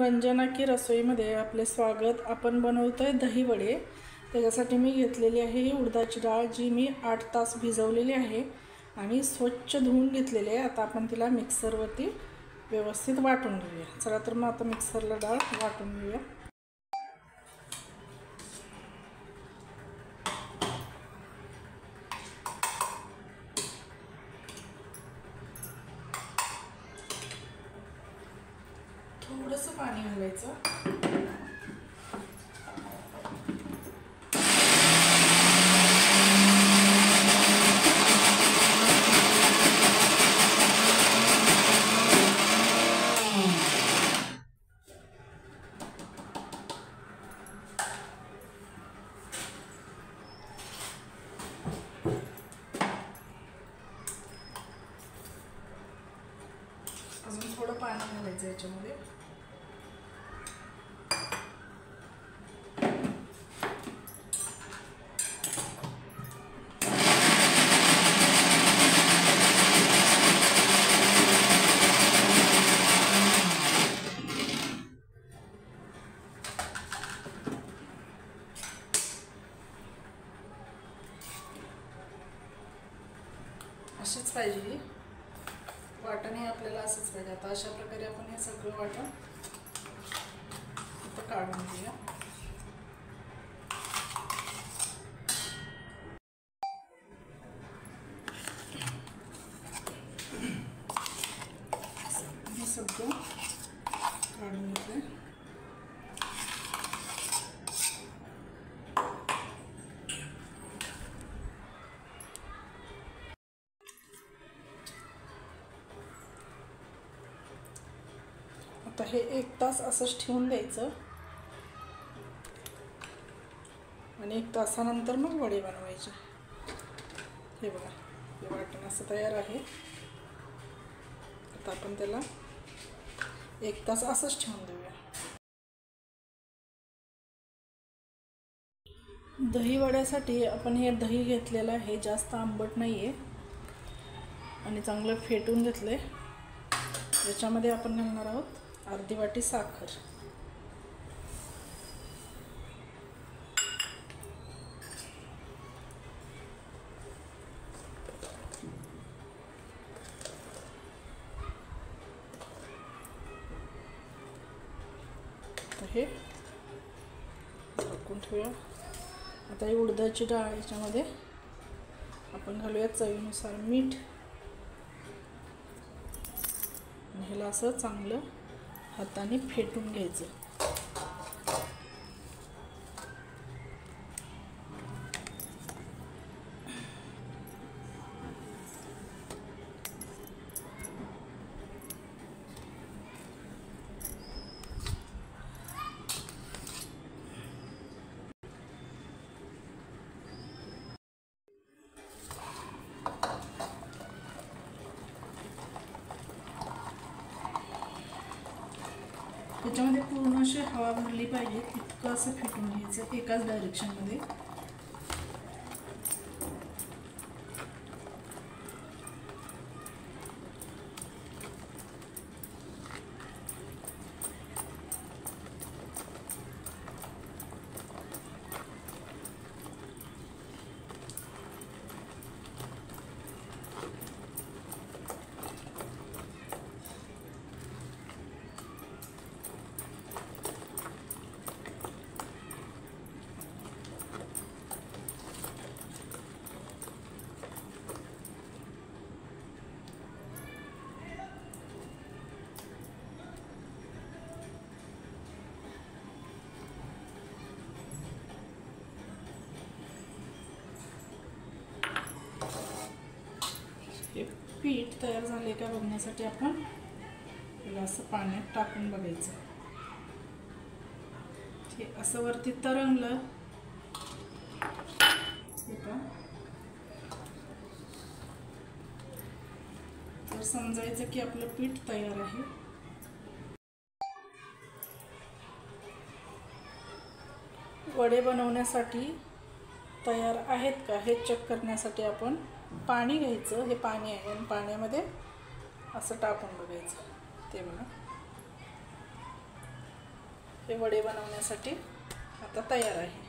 रंजना की रसोईमध्ये आपले स्वागत। आपण बनवतोय दही वडे। त्याच्यासाठी मी घेतलेली आहे ही उडदाची डाळ, जी मी 8 तास भिजवलेली आहे आणि स्वच्छ धुवून घेतलेली आहे। आता आपण तिला मिक्सरवरती व्यवस्थित वाटून घेऊया। चला तर मग आता मिक्सरला डाळ वाटून घेऊया। थोडंसं पाणी घालायचं। अजून थोडं पाणी घालायचं याच्यामध्ये। अशीच पाहिजे वाटण, हे आपल्याला असंच पाहिजे। आता अशा प्रकारे आपण हे सगळं वाटण आता काढून घेऊया। हे सगळं काढून घेतलं। आता हे 1 तास असंच ठेवून द्यायचं आणि 1 तासानंतर मग वडे बनवायचे। हे बघा, हे वाटण असं तयार आहे। आता आपण त्याला 1 तास असंच ठेवून देऊया। दही वड्यासाठी आपण हे दही घेतलेलं आहे, जास्त आंबट नाही आहे आणि चांगलं फेटून घेतलं आहे। याच्यामध्ये आपण घालणार आहोत अर्धी वाटी साखर। हे झाकून ठेवूया। आता ही उडदाची डाळ, याच्यामध्ये आपण घालूया चवीनुसार मीठ आणि ह्याला असं चांगलं हाताने फेटून घ्यायचं। त्याच्यामध्ये पूर्ण अशी हवा भरली पाहिजे, इतकं असं फेटून घ्यायचं एकाच डायरेक्शनमध्ये। हे पीठ तयार झाले का बघण्यासाठी आपण त्याला असं पाण्यात टाकून बघायचं। हे असं वरती तरंगलं तर समजायचं की आपलं पीठ तयार आहे। वडे बनवण्यासाठी तयार आहेत का हे चेक करण्यासाठी आपण पाणी घ्यायचं। हे पाणी आहे आणि पाण्यामध्ये असं टाकून बघायचं। ते बघा, हे वडे बनवण्यासाठी आता तयार आहे।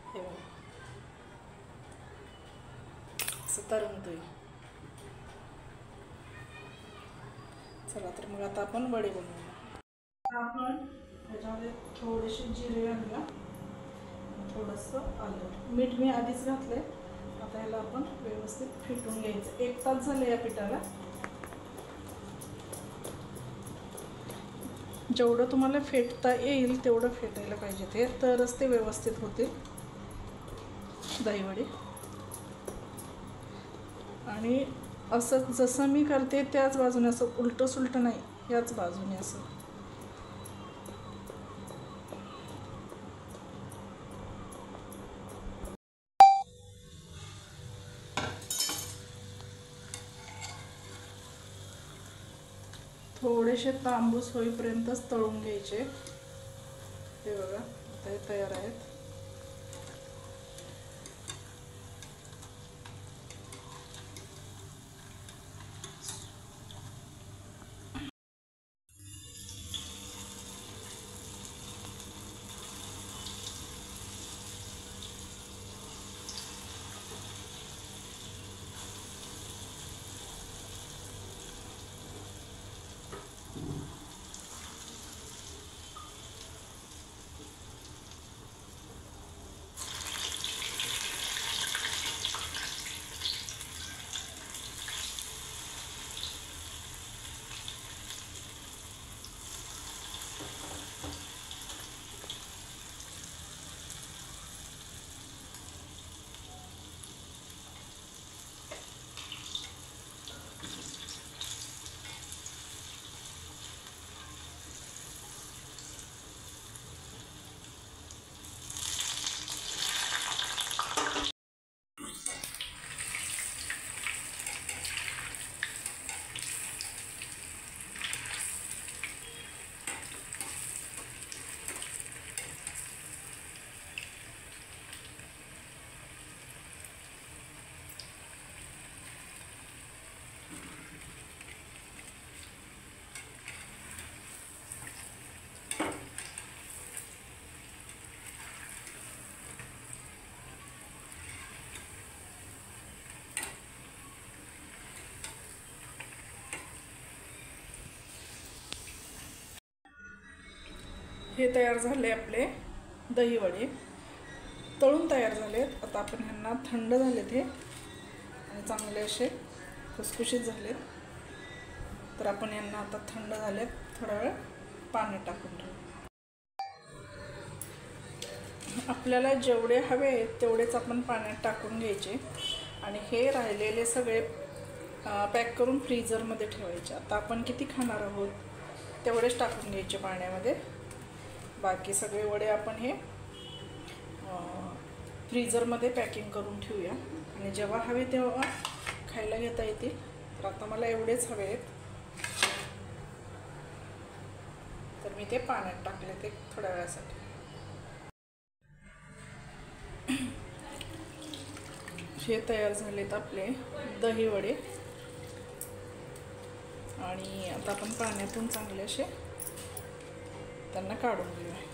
हे बघा असं तरंगतोय। चला तर मग आता आपण वडे बनवूया। आपण त्याच्यामध्ये थोडेसे जिरे घालूया, थोडंसं आलं, मीठ मी आधीच घातलंय। आता ह्याला आपण व्यवस्थित फेटून घ्यायचं। 1 तास झाले या पिठाला। जेवढं तुम्हाला फेटता येईल तेवढं फेटायला पाहिजे ते, तरच ते व्यवस्थित होते दहीवडे। आणि असं जसं मी करते त्याच बाजूने, असं उलटं सुलटं नाही, याच बाजूने असं। थोडेसे तांबूस होईपर्यंतच तळून घ्यायचे। हे बघा आता हे तयार आहेत। हे तयार झाले आपले दही वडे, तळून तयार झालेत। आता आपण ह्यांना थंड झालेत हे आणि चांगले असे खुसखुशीत झालेत, तर आपण यांना आता थंड झालेत थोडा वेळ पाण्यात टाकून ठेवू। आपल्याला जेवढे हवे तेवढेच आपण पाण्यात टाकून घ्यायचे आणि हे राहिलेले सगळे पॅक करून फ्रीझरमध्ये ठेवायचे। आता आपण किती खाणार आहोत तेवढेच टाकून घ्यायचे पाण्यामध्ये। बाकी सगळे वडे आपण हे फ्रीझरमध्ये पॅकिंग करून ठेवूया आणि जेव्हा हवे तेव्हा खायला घेता येतील। तर आता मला एवढेच हवे आहेत, तर मी ते पाण्यात टाकले ते थोड्या वेळासाठी। हे तयार झालेत आपले दही वडे आणि आता आपण पाण्यातून चांगले असे त्यांना काढून घेऊया।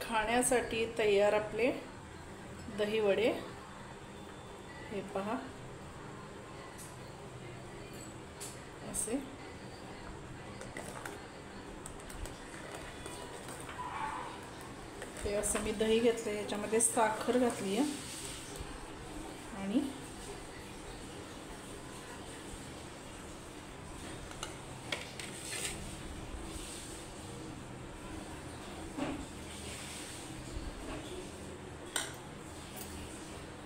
खाण्यासाठी तयार आपले दही वडे, हे पहा असे। हे असं मी दही घेतलं, याच्यामध्ये साखर घातली आहे आणि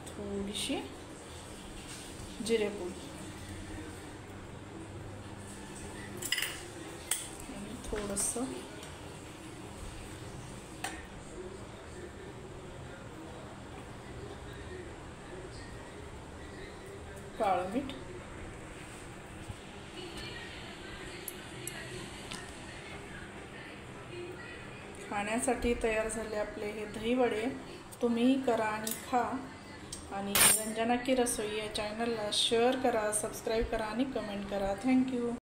थोडीशी जिरेपूड आणि थोडंसं काळं मीठ. खाण्यासाठी तयार झाले आपले हे दहीवडे. तुम्ही करा आणि खा. आणि रंजना की रसोई या चॅनलला शेअर करा, सबस्क्राईब करा आणि कमेंट करा. थँक्यू.